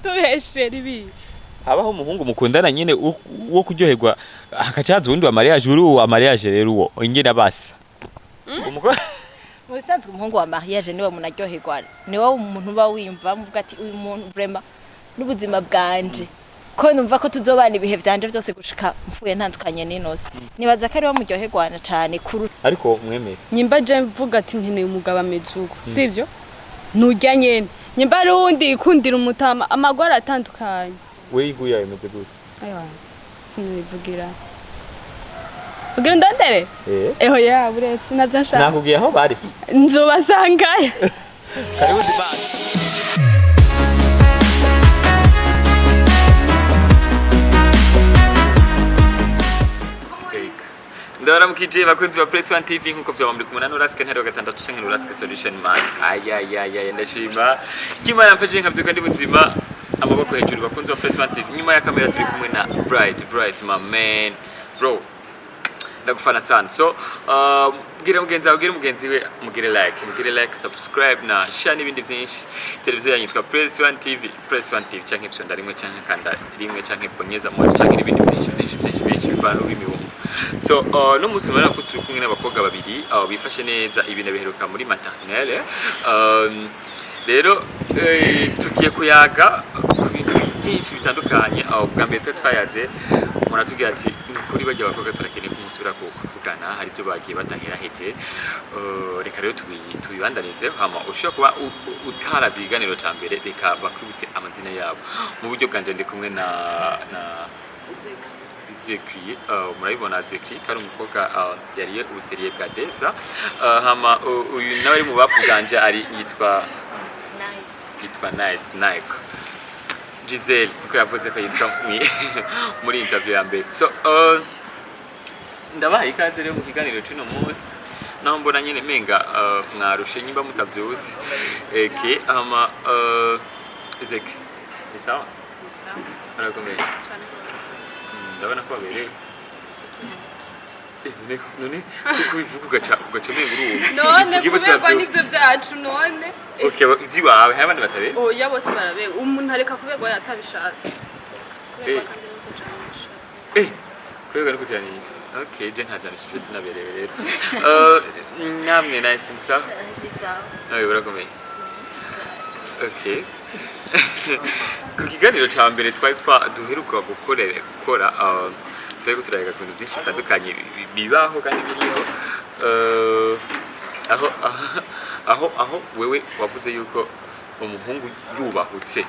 tubeshere ibi habaho umuhungu mukundana nyene wo kuryoherwa hakacaza uwundi wa mariage uri uwa mariage rero uwo ingene basa umukora musanzwe umuhungu wa mariage niwe munaryoherwa niwe umuntu uba wimva muvuga ati uyu muntu vraiment n'ubuzima bwanje ko numva ko tuzobana ibihe byanje byose gushika mfuye ntandukanye n'inose nibaza ko ari wo muryoherwana cyane kuru ariko mwemere nyimba je mvuga ati nkeneye umugabo amezuko sivyo nujya nyene nyimba rundi ikundira umutama amagora atandukanye we iguye yemeze gute ayo sinivugira ugira ndandere eho ya buretse navyo nshaka nakubwiye aho bari nzobasangaye karibu zimana ndabara mukije bakunzi ba PART2 TV nkuko vyaba muri kumuna n'uraske ntari wa gatandatu canke n'uraske solution man aya ndashima kimana mfaje nkavyuka ndi buzima amaboko hejuru bakunzi ba PART2 TV nyuma ya kamera turi kumwe na bright my man bro ndagufana sana so bwira mugenzi we mugire like subscribe na share n'ibindi byinshi televiziyo yanyitwa PART2 TV canke fyo ndarimwe canke kanda rimwe canke bonyeza mu canke n'ibindi byinshi bivana n'ibimwe so no musi mwana ko turi kumwe n'abakobwa babiri bifashe neza ibintu biheruka muri maternelle rero tugiye kuyaga ibintu byinshi bitandukanye bwa mbere twayaze umuntu atubwira ati kuri bajya abakobwa turakeneye kumusura kuvugana hari byo bagiye bataheraheje reka rero tubibandanize hama ushobora kuba utarabiganiro ca mbere reka bakwibutse amazina yabo mu buryo bwanje ndi kumwe na Zekri murabibona Zekri kari umukobwa yariye ubuseriye bwa Desa hama uyu nawe mu bafuganje ari yitwa Nice Nike Giselle kuko yavuze ko yitwa muri interview ya mbere so ndabaye ikaze rero mu kiganiro cy'uno munsi naho mbona nyine menga mwarushe nyimba mutavyuzi hama Zekri ni sawa arakomeye ndabona ko baberewe none kubivuga ugaca menga uruhu none kubegwa nivyo byacu none okay izi wawe habandi batabe oya bose barabe umuntu areka kubegwa yatabishatse kubegwa no kujanisha okay je ntajanishije sinaberewe rero namwe nice nsa ayo urakomeye okay ku kiganiro ca mbere twari duheruka gukora twari turayaga ku bintu byinshi bitandukanye bibaho kandi biriho aho wewe wavuze yuko umuhungu yubahutse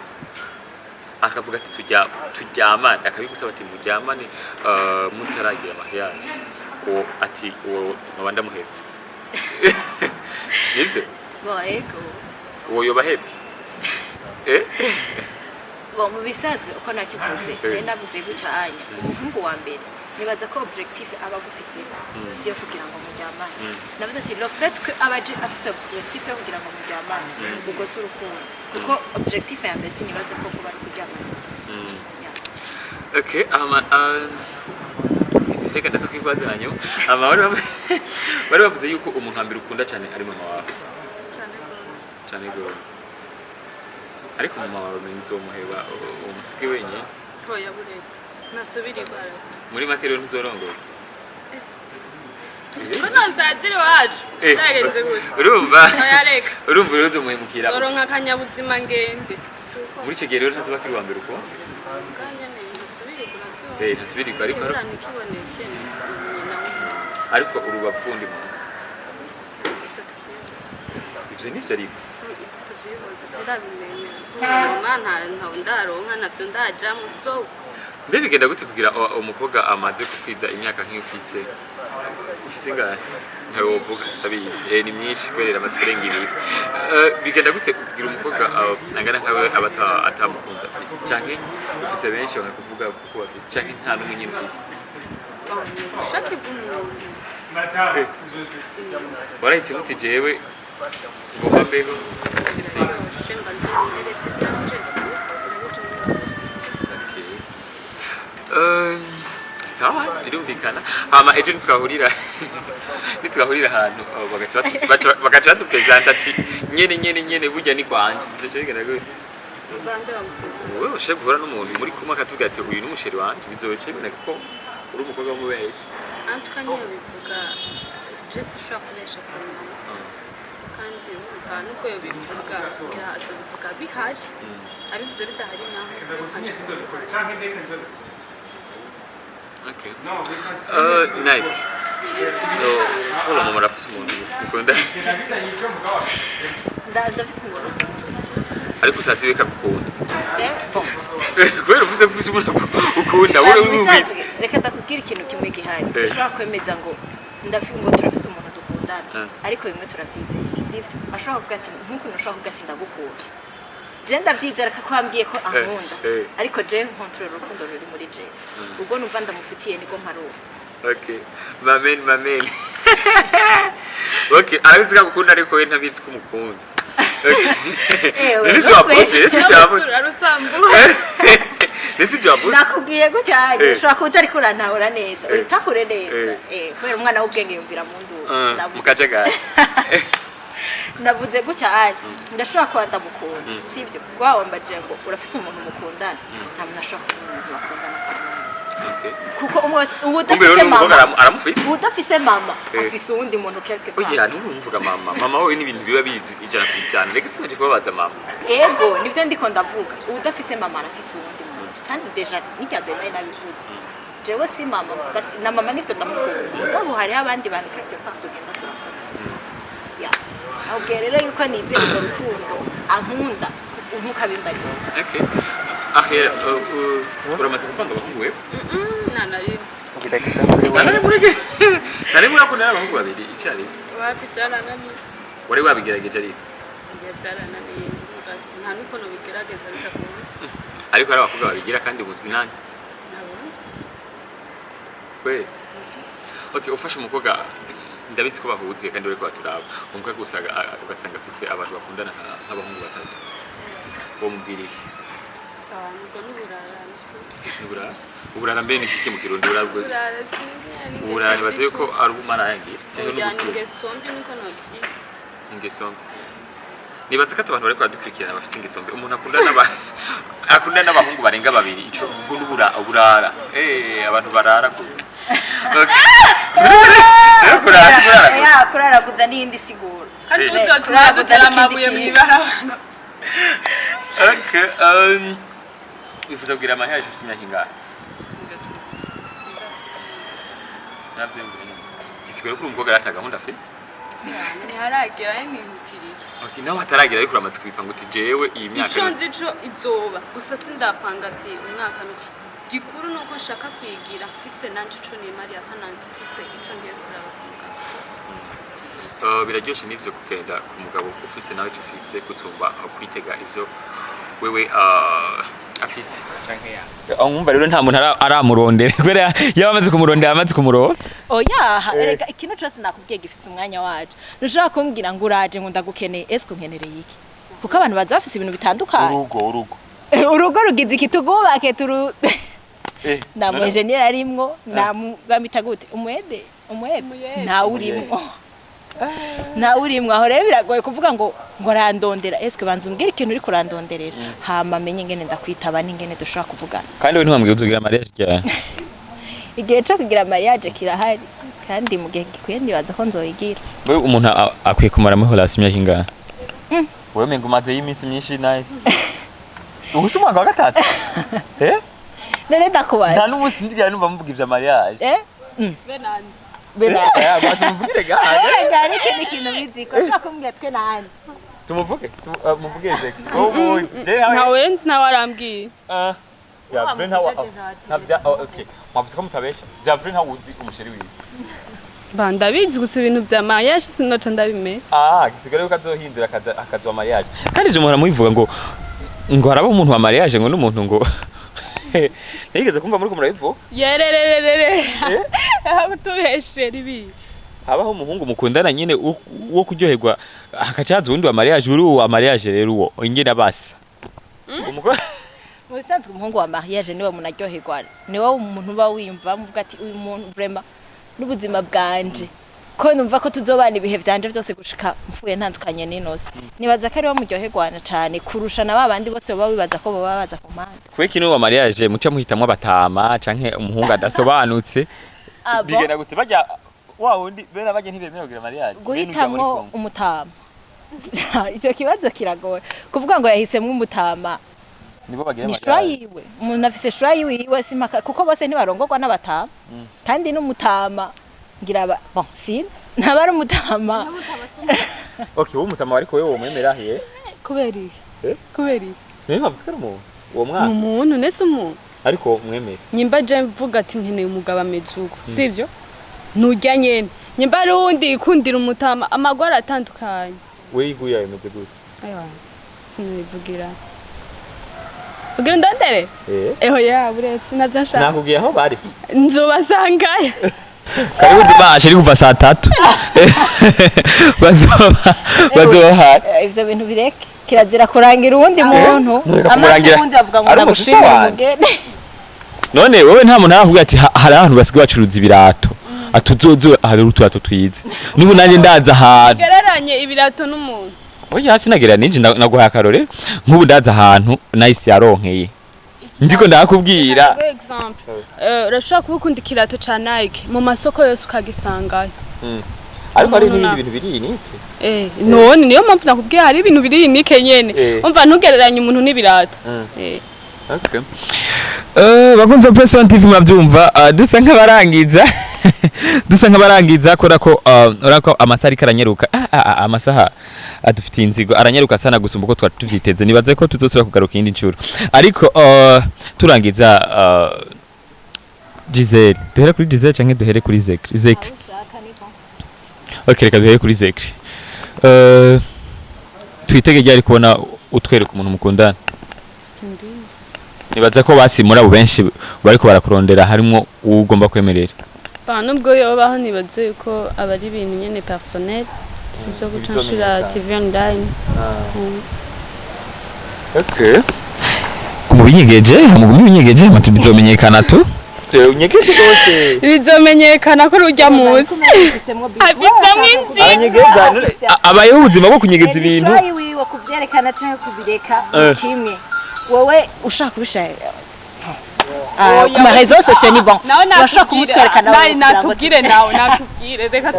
akavuga ati turyamane akabigusaba ati muryamane mutaragira mariage uwo ati uwo mabanda muhevye nivyo boego uwo yobahevye mu bisanzwe uko nakivuze navuze gucanya umuhungu wa mbere nibaza ko objectif aba gufise siyo kugira ngo muryamane navuze ati le fait que abaje afise objectif yo kugira ngo muryamane ubwo si urukundo kuko objectif ya mbere nibaza ko kuba ari kuryamana okay Teka ndaza kwibaza hanyo bari bavuze yuko umuhambira ukunda cyane ari mama wawe cyane gose ariko mama wawe nzomuheba umusike wenyine toya buretse nasubira ibara muri make rero ntuzorongora ko nosazire wacu yagenze gute urumva yareka urumva rero nzomuhemukira zoronka kanyabuzima ngende muri icyo gihe rero ntazoba kiri wa mbere uko nasubira ariko ariko urubavundi mu ivyo nivyo ariko mbe bigenda gute kugira umukobwa amaze kukwiza imyaka nk'ufise ngahe ntawe wovuga tabizi ni myinshi kwerera amaze kurenga ibiri bigenda gute kugira umukobwa angana nkawe aba atamukunda canke ufise benshi bakakuvuga kuko bafise canke nta n'umwe nyine ufise shaki bw'umuntu warahise muti jewe ngomba mbeho sawa birumvikana hama ejo nitwahurira ahantu bagaca badupresenta ati nyene burya ni kwanje ivyo cyo bigenda gute bande bagukunda wowe ushaka guhura n'umuntu muri kumwe akatubwira ati uyu n'umusheri wanje bizoce biboneka ko uri umukobwa w'umubeshi antuka niyo bivuga Jesse ushaka kunesha ku mama kandi umva nuko yo bivuga kugira azobivuga bihari abivuze bidahari naho okay nice so hola mama rafise umuntu ukunda ndafise umuntu ariko utazi weka gukunda kubera uvuze ko ufise umuntu ukunda wowe ubizi reka ndakubwira ikintu kimwe gihari sishobora kwemeza ngo ngo turafise umuntu dukundana ariko bimwe turabyizeye sivyo ashobora kuvuga ati nkuko nashobora kuvuga ati ndagukunda je ndavyizera ko ambwiye ko ankunda ariko je nkontrol urukundo ruri muri je ubwo numva ndamufitiye niko mparuka okay mamen okay arabizi ko gukunda ariko we ntabizi ko mukunda Nisi wapoje, nisi jabu. Nisi jabu. Nakubwiye gutyaje, ushobora kuba utari kurantahura neza. Uritakure neza. Kubera umwana w'ubwenge yumvira mu ndu. Mukajagari. Navuze gutyaje, ndashobora kuba ndamukunda. Sivyo, wawambaje ngo urafise umuntu mukundana. Nta muntu ashobora kuba umuntu bakundana. Okay. Kuko udafise mama aramufise udafise mama afise uwundi muntu quelque part oya ntumvuga mama we n'ibintu biba bizi ijana kwijana reka sinaje kubabaza mama ego nivyo ndiko ndavuga udafise mama arafise uwundi muntu kandi deja n'icya mbere nabivuze jewe si mama na mama nivyo ndamukunda ngabo hari abandi bantu quelque part tugenda turakora ya ahubwo rero yuko nize mu rukundo ankunda ntukabimbari okay ahera uramaze gupanga abahungu wewe nari Ngirakitsa muri wewe. Nari murakunda abahungu babiri icyari. Wapicarana ni. Wari wabigerageje ari. Yabyarana ni. Nta nuko no bigerageza bitakunda. Ariko ari abakobwa babigira kandi buzi nani. Nabonse. Kwe. Okay, ufashe umukobwa ndabizi ko bahuziye kandi bari kwaturaba. Umukobwa gusaga ugasanga afite abantu bakundana nk'abahungu batatu. Bo mubwiriye. Ngo n'uburara. Uburara mbere n'iki mu kirundi urabwo. Uburara nibaze yuko ari umara yangiye. Ingesombi niko nabyi. Ingesombi. Nibaze ko abantu bari kwadukurikirana bafite ingesombi. Umuntu akunda n'abahungu barenga babiri ico ubwo n'uburara. Abantu barara kuzi. Kurara kuza n'indi siguro. Kandi uzotura gutera amabuye mu ibarabara. Okay, wifuza kugira amaherezo ufite imyaka ingahe? Navyo ngene. Gisigara ko umukobwa arata gahunda afise? Ni haragira n'imutiriye. Okay, naho hataragira ariko uramaze kwipanga uti jewe iyi myaka. Ico nzico izoba. Gusa sindapanga ati umwaka no. Gikuru nuko nshaka kwigira afise nanje ico ni Maria Kanandi afise ico ngiye kuraba kumugabo. Biraryoshe n'ivyo kugenda ku mugabo ufise nawe ico ufise gusumba kwitega ivyo wewe afise canke ya umva rero nta muntu aramurondera kwera yabamaze kumurondera amaze kumurora oya erega ikintu cyose nakubwiye gifise umwanya waje nushaka kumbwira ngo uraje ngo ndagukeneye eswe nkenereye iki kuko abantu baza bafise ibintu bitandukanye urugo rugize ikitugubake turu na mu engineer arimwo na bamita gute umwede nta urimwo na urimwe aho rero biragoye kuvuga ngo randondera eske banza umbwira ikintu uri kurandonderera hama menye ngene ndakwitaba n'ingene dushaka kuvugana kandi we ntiwambwiye uzogira mariage cyane igihe cyo kugira mariage kirahari kandi mu gihe gikwiye ndibaza ko nzoyigira wewe umuntu akwiye kumara muri relation imyaka ingahe wewe mengo umaze y'iminsi myinshi nice uhuse umwaka wa gatatu none ndakubaza nta n'umunsi ndigera numva muvuga ivya mariage Benani ya batumvugire gaha ngari kindi kintu biziko twakumbwiye twe nani muvugeze ntawenzi nawarambwiye ya Brent hawa ntabya okay mwavuze ko mutabesha bya Brent hawuzi umusheri wiwe bandabizi gusa ibintu bya mariage sinoca ndabime gisigara yuko azohindura akazwa mariage kandi je muhora mubivuga ngo haraba umuntu wa mariage ngo n'umuntu ngo nigeze kumva muri ko murabivuga yerererere tubeshe ribi habaho umuhungu mukundana nyine wo kuryoherwa hakacaza uwundi wa mariage uri uwa mariage rero uwo ingene basa umukora musanzwe umuhungu wa mariage niwe munaryoherwa niwe umuntu ba wimva muvuga ati uyu muntu vraiment n'ubuzima bwanje ko numva ko tuzobana ibihe byanje byose gushika mfuye ntandukanye n'inose nibaza ko ari wo muryoherwana cyane kurusha na babandi bose baba bibaza ko baba baza ku mpande kwe kino wa mariage muca muhitamwe abatama canke umuhungu adasobanutse bigenda gute bajya wa wundi bera bajya ntibemeye kugira mariage guhitamwo umutama icyo kibazo kiragoye kuvuga ngo yahisemwe umutama nibo bagira mariage yiwe umuntu afise shura yiwe simaka kuko bose ntibarongorwa n'abatama kandi n'umutama ngira bon sinzi ntabari umutama okay wo mutama ariko wewe umwemera he kuberi niyo mpamvu uwo mwana umuntu nese umuntu ariko umwemera nyimba je mvuga ati nkeneye umugabo amezuko sivyo nujya nyene nyimba rundi ikundira umutama amagwara atandukanye we iguye yemeze gute ayo sinivugira ugira ndandere eho ya buretse navyo nshaka nakubwiye aho bari nzobasangaye karibu bashe kuva saa 3 bazoha ivyo bintu bireke kirazira kurangira uwundi muntu amasegonda bavuga ngo nagushimira umugende none wowe nta muntu arakubwira ati hari ahantu basigaye bacuruza ibirato atuzozo hari uturato twize nubu nanje ndaza ahantu gereranye ibirato n'umuntu oya hasi nagera ninje naguha akarore nk'ubu ndaza ahantu nice yaronkeye ndiko ndakubwira urashaka kubukunda ikirato ca Nike mu masoko yose ukagisangayo ariko hari n'ibindi bintu biri nike none niyo mpamvu nakubwiye hari ibintu biri nike nyene umva ntugereranye umuntu n'ibirato okay bakunze PART2 TV muravyumva dusa nk'abarangiza korako urako amasari karanyeruka amasaha adufitiye inzigo aranyeruka sana gusumba uko twari tuvyiteze nibaze ko tuzosubira kugaruka indi ncuro ariko turangiza Giselle duhere kuri Giselle canke duhere kuri Zekri okay reka duhere kuri Zekri twitege ryari kubona utwereka umuntu mukundana nibaza ko basimura abo benshi bariko barakurondera harimo ugomba kwemerera nubwo yobaho nibaze yuko abari ibintu nyene personnel sivyo gucanshira TV online okay kumubinyegeje hamugumibinyegeje matu bizomenyekana tu unyegeje gose bizomenyekana ko urujya muzi afitsamwe inzi anyegeza abayeho ubuzima bwo kunyegeza ibintu wiwe kuvyerekana cyangwa kubireka kimwe wowe ushaka kubishaka kuma réseaux sociaux ni bon urashaka kumutwerekana nawe natubwire reka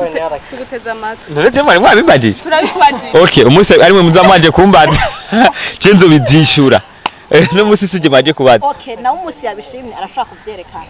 tuguteza amatwi none mwari mwabibajije turabikubajije okay umunsi ari mwe muzamanje kumbaza je nzobivyishura no musi sije maje kubaza okay nawe umunsi yabishimye arashaka kuvyerekana